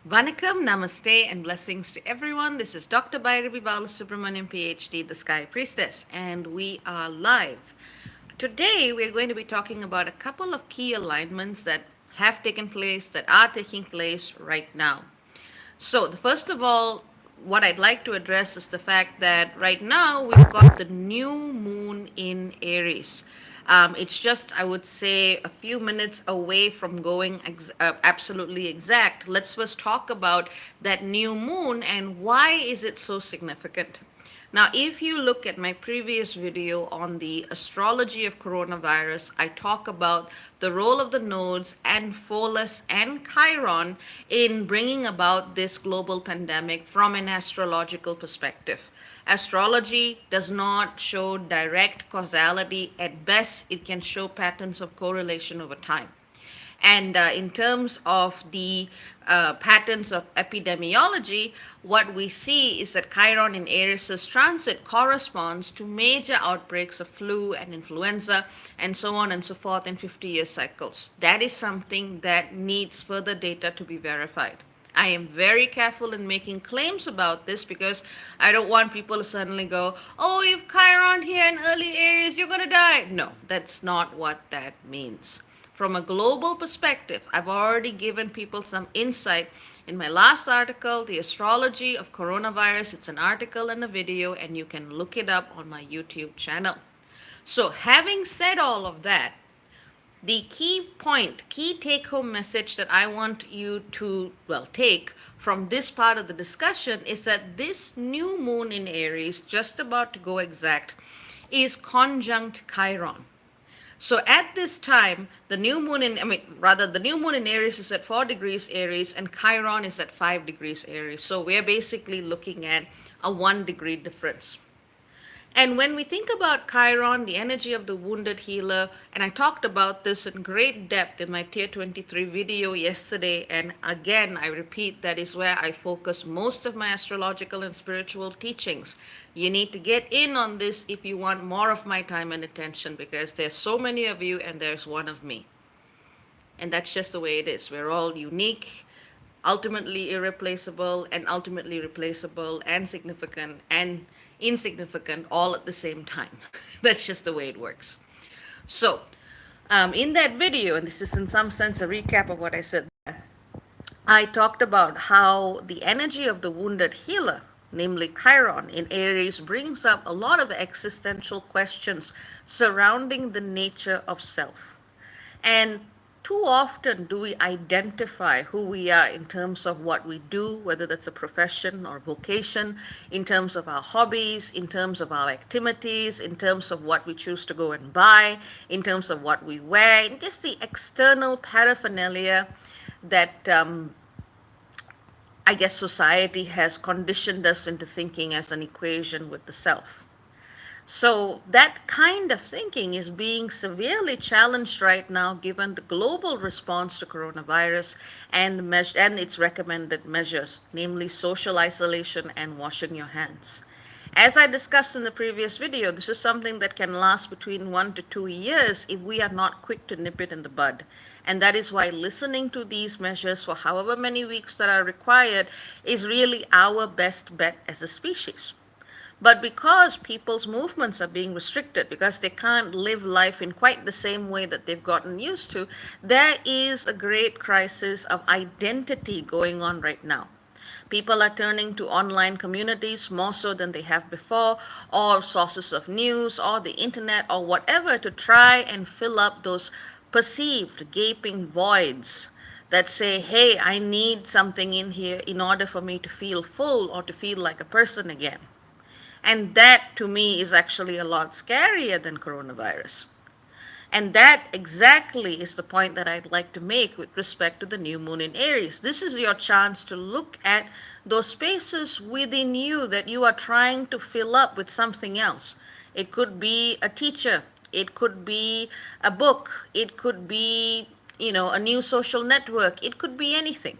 Vanakkam, Namaste, and blessings to everyone. This is Dr. Bairavee Balasubramaniam PhD, the Sky Priestess, and we are live. Today, we're going to be talking about a couple of key alignments that have taken place, that are taking place right now. So, the first of all, what I'd like to address is the fact that right now we've got the new moon in Aries. It's just, I would say, a few minutes away from going absolutely exact. Let's first talk about that new moon and why is it so significant. Now, if you look at my previous video on the astrology of coronavirus, I talk about the role of the nodes and Pholus and Chiron in bringing about this global pandemic from an astrological perspective. Astrology does not show direct causality. At best, it can show patterns of correlation over time. And in terms of the patterns of epidemiology, what we see is that Chiron in Aries' transit corresponds to major outbreaks of flu and influenza and so on and so forth in 50-year cycles. That is something that needs further data to be verified. I am very careful in making claims about this because I don't want people to suddenly go, oh, you've Chiron here in early Aries, you're going to die. No, that's not what that means. From a global perspective, I've already given people some insight in my last article, The Astrology of Coronavirus. It's an article and a video, and you can look it up on my YouTube channel. So, having said all of that, the key point, key take home message that I want you to, take from this part of the discussion is that this new moon in Aries, just about to go exact, is conjunct Chiron. So at this time, the new moon the new moon in Aries is at 4 degrees Aries and Chiron is at 5 degrees Aries. So we're basically looking at a 1 degree difference. And when we think about Chiron, the energy of the wounded healer, and I talked about this in great depth in my Tier 23 video yesterday, and again, I repeat, that is where I focus most of my astrological and spiritual teachings. You need to get in on this if you want more of my time and attention, because there's so many of you and there's one of me. And that's just the way it is. We're all unique, ultimately irreplaceable, and ultimately replaceable, and significant, and insignificant all at the same time. That's just the way it works. So, in that video, and this is in some sense a recap of what I said, I talked about how the energy of the wounded healer, namely Chiron in Aries, brings up a lot of existential questions surrounding the nature of self. And too often do we identify who we are in terms of what we do, whether that's a profession or vocation, in terms of our hobbies, in terms of our activities, in terms of what we choose to go and buy, in terms of what we wear, in just the external paraphernalia that I guess society has conditioned us into thinking as an equation with the self. So that kind of thinking is being severely challenged right now given the global response to coronavirus and its recommended measures, namely social isolation and washing your hands. As I discussed in the previous video, this is something that can last between 1 to 2 years if we are not quick to nip it in the bud. And that is why listening to these measures for however many weeks that are required is really our best bet as a species. But because people's movements are being restricted, because they can't live life in quite the same way that they've gotten used to, there is a great crisis of identity going on right now. People are turning to online communities more so than they have before, or sources of news, or the internet, or whatever to try and fill up those perceived gaping voids that say, hey, I need something in here in order for me to feel full or to feel like a person again. And that, to me, is actually a lot scarier than coronavirus. And that exactly is the point that I'd like to make with respect to the new moon in Aries. This is your chance to look at those spaces within you that you are trying to fill up with something else. It could be a teacher. It could be a book. It could be, a new social network. It could be anything.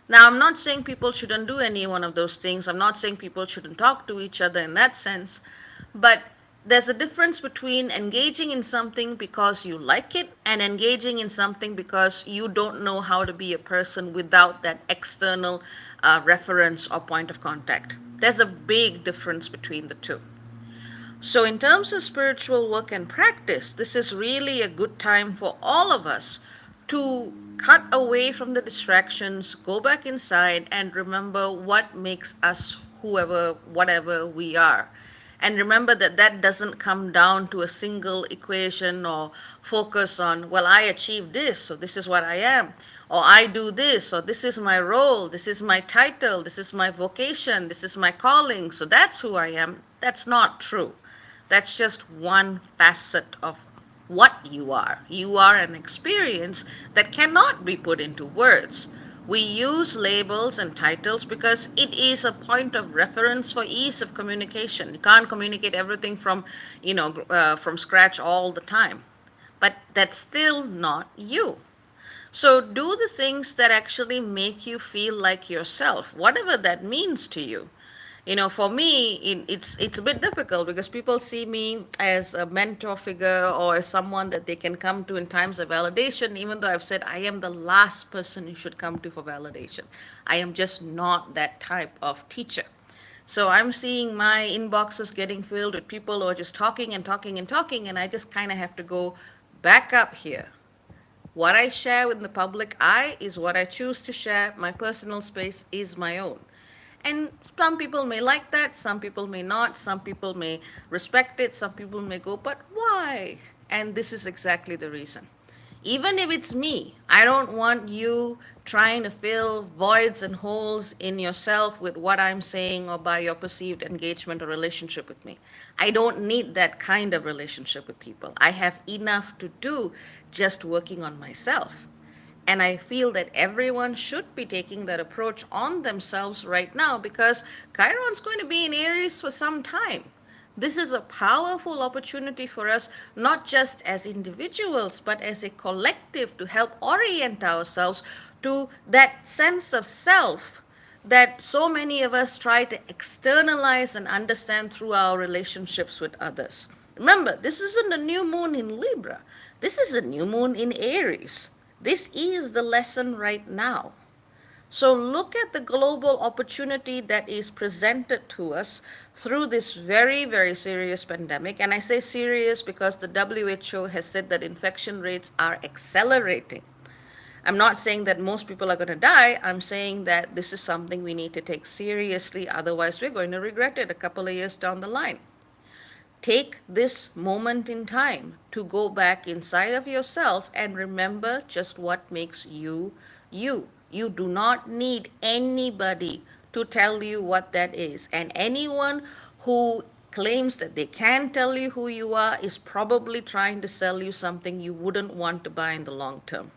Now, I'm not saying people shouldn't do any one of those things. I'm not saying people shouldn't talk to each other in that sense. But there's a difference between engaging in something because you like it and engaging in something because you don't know how to be a person without that external reference or point of contact. There's a big difference between the two. So, in terms of spiritual work and practice, this is really a good time for all of us to cut away from the distractions, go back inside, and remember what makes us whoever, whatever we are. And remember that that doesn't come down to a single equation or focus on, well, I achieved this, so this is what I am. Or I do this, or this is my role, this is my title, this is my vocation, this is my calling, so that's who I am. That's not true. That's just one facet of what you are. You are an experience that cannot be put into words. We use labels and titles because it is a point of reference for ease of communication. You can't communicate everything from, from scratch all the time. But that's still not you. So do the things that actually make you feel like yourself, whatever that means to you. For me, it's a bit difficult because people see me as a mentor figure or as someone that they can come to in times of validation, even though I've said I am the last person you should come to for validation. I am just not that type of teacher. So I'm seeing my inboxes getting filled with people who are just talking and talking and talking, and I just kind of have to go back up here. What I share with the public eye is what I choose to share. My personal space is my own. And some people may like that, some people may not, some people may respect it, some people may go, but why? And this is exactly the reason. Even if it's me, I don't want you trying to fill voids and holes in yourself with what I'm saying or by your perceived engagement or relationship with me. I don't need that kind of relationship with people. I have enough to do just working on myself. And I feel that everyone should be taking that approach on themselves right now because Chiron's going to be in Aries for some time. This is a powerful opportunity for us, not just as individuals, but as a collective to help orient ourselves to that sense of self that so many of us try to externalize and understand through our relationships with others. Remember, this isn't a new moon in Libra. This is a new moon in Aries. This is the lesson right now. So look at the global opportunity that is presented to us through this very, very serious pandemic. And I say serious because the WHO has said that infection rates are accelerating. I'm not saying that most people are going to die. I'm saying that this is something we need to take seriously. Otherwise, we're going to regret it a couple of years down the line. Take this moment in time to go back inside of yourself and remember just what makes you you. You do not need anybody to tell you what that is. And anyone who claims that they can tell you who you are is probably trying to sell you something you wouldn't want to buy in the long term.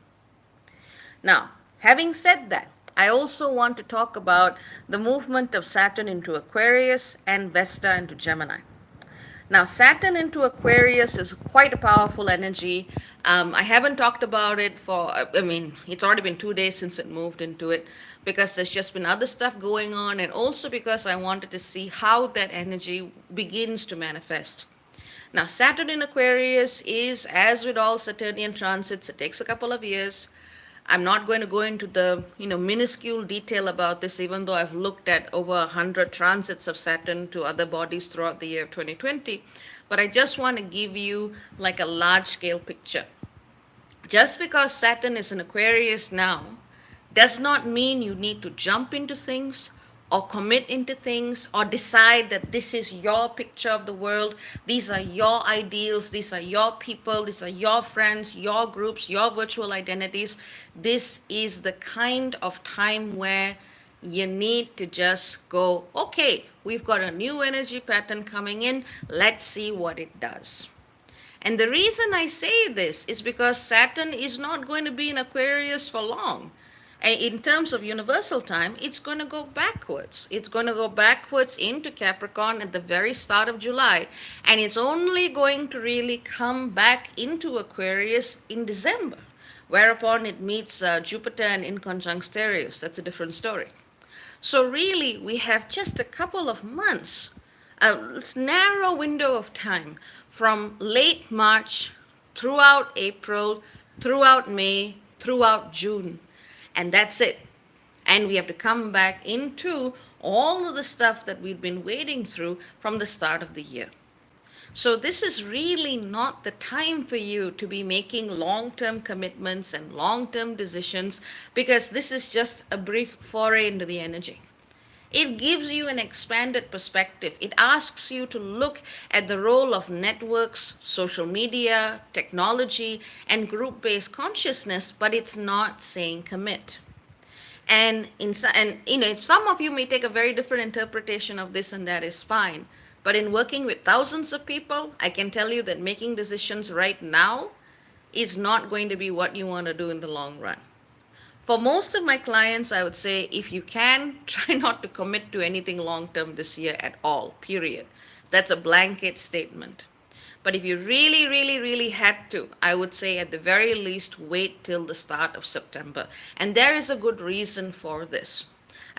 Now, having said that, I also want to talk about the movement of Saturn into Aquarius and Vesta into Gemini. Now, Saturn into Aquarius is quite a powerful energy. I haven't talked about it it's already been 2 days since it moved into it because there's just been other stuff going on, and also because I wanted to see how that energy begins to manifest. Now, Saturn in Aquarius is, as with all Saturnian transits, it takes a couple of years. I'm not going to go into the minuscule detail about this, even though I've looked at over 100 transits of Saturn to other bodies throughout the year of 2020. But I just want to give you like a large scale picture. Just because Saturn is in Aquarius now does not mean you need to jump into things or commit into things or decide that this is your picture of the world. These are your ideals. These are your people. These are your friends, your groups, your virtual identities. This is the kind of time where you need to just go, okay, we've got a new energy pattern coming in. Let's see what it does. And the reason I say this is because Saturn is not going to be in Aquarius for long. In terms of universal time, it's going to go backwards. It's going to go backwards into Capricorn at the very start of July. And it's only going to really come back into Aquarius in December, whereupon it meets Jupiter and in conjunct Stereos. That's a different story. So really, we have just a couple of months a narrow window of time from late March throughout April, throughout May, throughout June. And that's it. And we have to come back into all of the stuff that we've been wading through from the start of the year. So, this is really not the time for you to be making long term commitments and long term decisions, because this is just a brief foray into the energy. It gives you an expanded perspective. It asks you to look at the role of networks, social media, technology, and group based consciousness, but it's not saying commit. And some of you may take a very different interpretation of this, and that is fine. But in working with thousands of people, I can tell you that making decisions right now is not going to be what you want to do in the long run. For most of my clients, I would say if you can, try not to commit to anything long term this year at all, period. That's a blanket statement. But if you really, really, really had to, I would say at the very least wait till the start of September. And there is a good reason for this.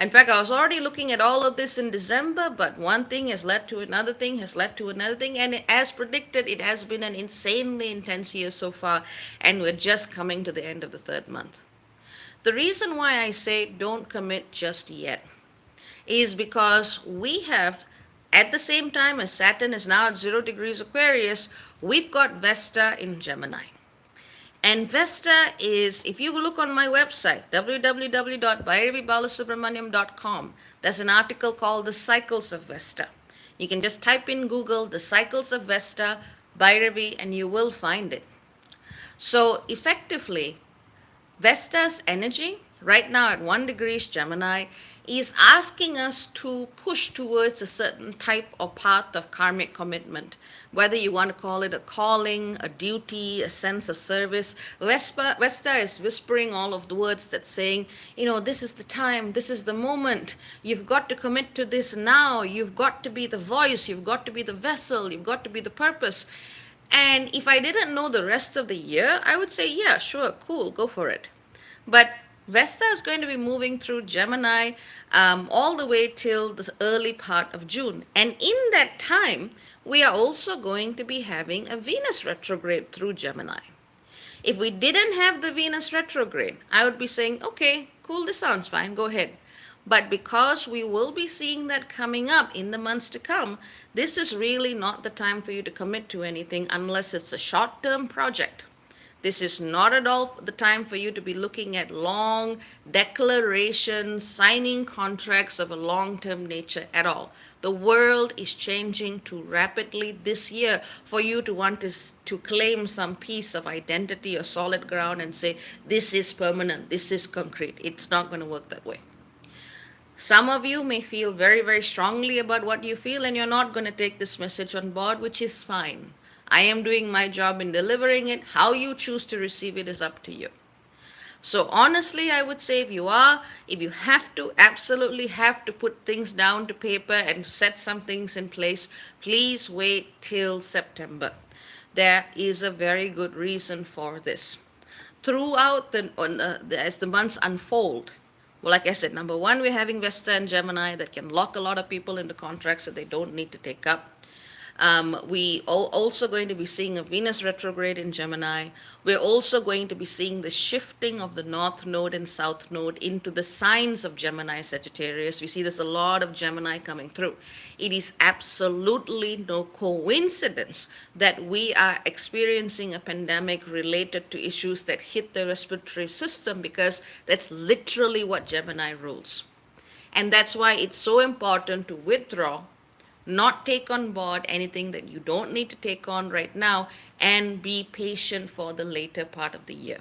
In fact, I was already looking at all of this in December, but one thing has led to another thing, has led to another thing, and as predicted, it has been an insanely intense year so far, and we're just coming to the end of the third month. The reason why I say don't commit just yet is because we have, at the same time as Saturn is now at 0 degrees Aquarius, we've got Vesta in Gemini. And Vesta is, if you look on my website, www.bairaveebalasubramaniam.com, there's an article called The Cycles of Vesta. You can just type in Google, The Cycles of Vesta, Bairavee, and you will find it. So effectively, Vesta's energy, right now at 1 degrees Gemini, is asking us to push towards a certain type or path of karmic commitment. Whether you want to call it a calling, a duty, a sense of service, Vesta is whispering all of the words that's saying, this is the time, this is the moment, you've got to commit to this now, you've got to be the voice, you've got to be the vessel, you've got to be the purpose. And if I didn't know the rest of the year, I would say, yeah, sure, cool, go for it. But Vesta is going to be moving through Gemini all the way till the early part of June. And in that time, we are also going to be having a Venus retrograde through Gemini. If we didn't have the Venus retrograde, I would be saying, okay, cool, this sounds fine, go ahead. But because we will be seeing that coming up in the months to come, this is really not the time for you to commit to anything unless it's a short-term project. This is not at all the time for you to be looking at long declarations, signing contracts of a long-term nature at all. The world is changing too rapidly this year for you to want to claim some piece of identity or solid ground and say, this is permanent, this is concrete. It's not going to work that way. Some of you may feel very, very strongly about what you feel, and you're not going to take this message on board, which is fine. I am doing my job in delivering it. How you choose to receive it is up to you. So honestly, I would say if you absolutely have to put things down to paper and set some things in place, please wait till September. There is a very good reason for this. Throughout as the months unfold, well, like I said, number one, we're having Vesta and Gemini that can lock a lot of people into contracts that they don't need to take up. We are also going to be seeing a Venus retrograde in Gemini. We're also going to be seeing the shifting of the North Node and South Node into the signs of Gemini, Sagittarius. We see there's a lot of Gemini coming through. It is absolutely no coincidence that we are experiencing a pandemic related to issues that hit the respiratory system, because that's literally what Gemini rules. And that's why it's so important to withdraw, not take on board anything that you don't need to take on right now, and be patient for the later part of the year.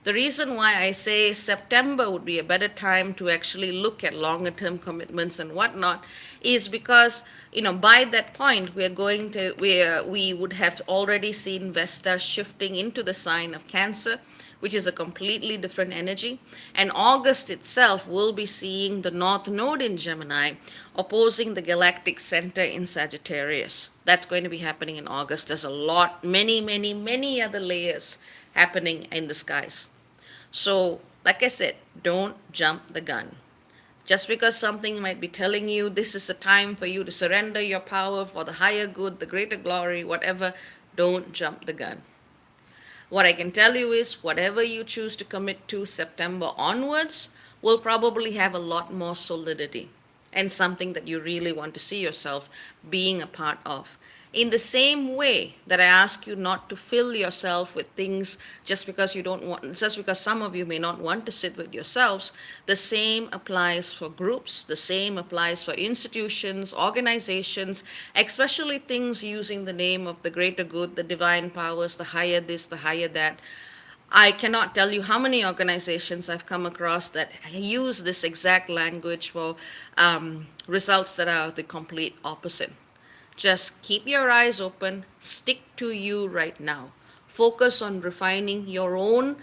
The reason why I say September would be a better time to actually look at longer term commitments and whatnot is because, by that point, we would have already seen Vesta shifting into the sign of Cancer, which is a completely different energy. And August itself will be seeing the North Node in Gemini opposing the galactic center in Sagittarius. That's going to be happening in August. There's many other layers happening in the skies. So, like I said, don't jump the gun. Just because something might be telling you this is a time for you to surrender your power for the higher good, the greater glory, whatever, don't jump the gun. What I can tell you is whatever you choose to commit to September onwards will probably have a lot more solidity and something that you really want to see yourself being a part of. In the same way that I ask you not to fill yourself with things just because you don't want, just because some of you may not want to sit with yourselves, the same applies for groups, the same applies for institutions, organizations, especially things using the name of the greater good, the divine powers, the higher this, the higher that. I cannot tell you how many organizations I've come across that use this exact language for results that are the complete opposite. Just keep your eyes open, stick to you right now. Focus on refining your own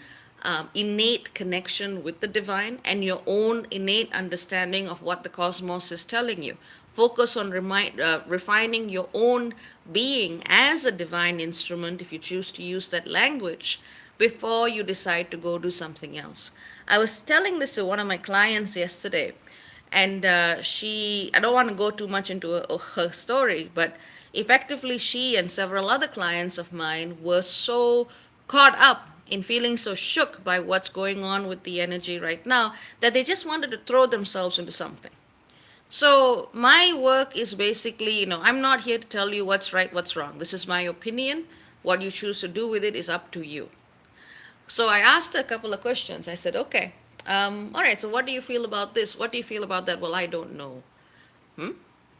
innate connection with the divine and your own innate understanding of what the cosmos is telling you. Focus on refining your own being as a divine instrument, if you choose to use that language, before you decide to go do something else. I was telling this to one of my clients yesterday, and I don't want to go too much into her story, but effectively, she and several other clients of mine were so caught up in feeling so shook by what's going on with the energy right now that they just wanted to throw themselves into something. So, my work is basically, I'm not here to tell you what's right, what's wrong. This is my opinion. What you choose to do with it is up to you. So I asked her a couple of questions. I said, okay, all right, so what do you feel about this? What do you feel about that? Well, I don't know.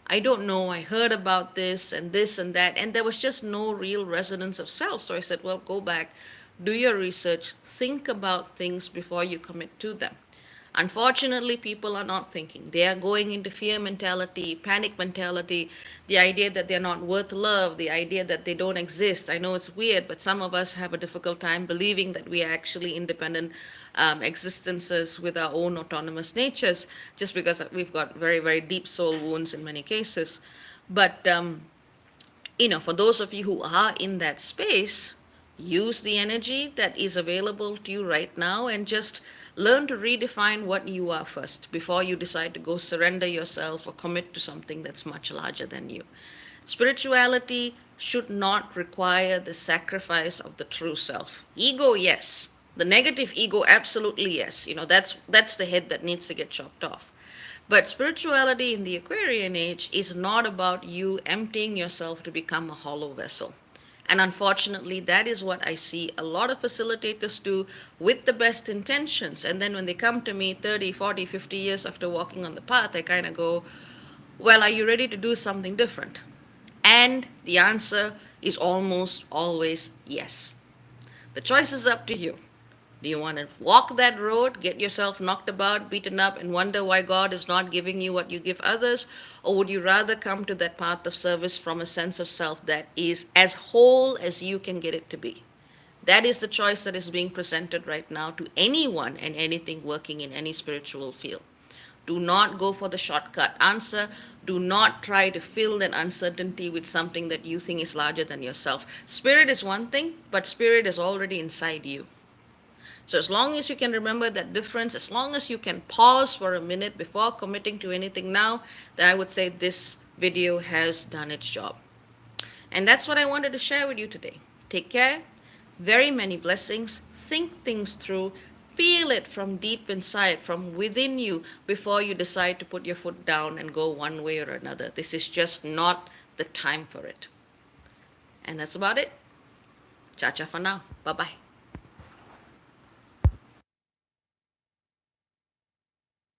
I don't know. I heard about this and that. And there was just no real resonance of self. So I said, well, go back, do your research, think about things before you commit to them. Unfortunately, people are not thinking. They are going into fear mentality, panic mentality, the idea that they're not worth love, the idea that they don't exist. I know it's weird, but some of us have a difficult time believing that we are actually independent existences with our own autonomous natures, just because we've got very, very deep soul wounds in many cases. But, for those of you who are in that space, use the energy that is available to you right now and just learn to redefine what you are first before you decide to go surrender yourself or commit to something that's much larger than you. Spirituality should not require the sacrifice of the true self. Ego, yes. The negative ego, absolutely yes. That's the head that needs to get chopped off. But spirituality in the Aquarian age is not about you emptying yourself to become a hollow vessel. And unfortunately, that is what I see a lot of facilitators do with the best intentions. And then when they come to me 30, 40, 50 years after walking on the path, I kind of go, well, are you ready to do something different? And the answer is almost always yes. The choice is up to you. Do you want to walk that road, get yourself knocked about, beaten up, and wonder why God is not giving you what you give others? Or would you rather come to that path of service from a sense of self that is as whole as you can get it to be? That is the choice that is being presented right now to anyone and anything working in any spiritual field. Do not go for the shortcut answer. Do not try to fill that uncertainty with something that you think is larger than yourself. Spirit is one thing, but spirit is already inside you. So as long as you can remember that difference, as long as you can pause for a minute before committing to anything now, then I would say this video has done its job. And that's what I wanted to share with you today. Take care. Very many blessings. Think things through. Feel it from deep inside, from within you, before you decide to put your foot down and go one way or another. This is just not the time for it. And that's about it. Cha-cha for now. Bye-bye.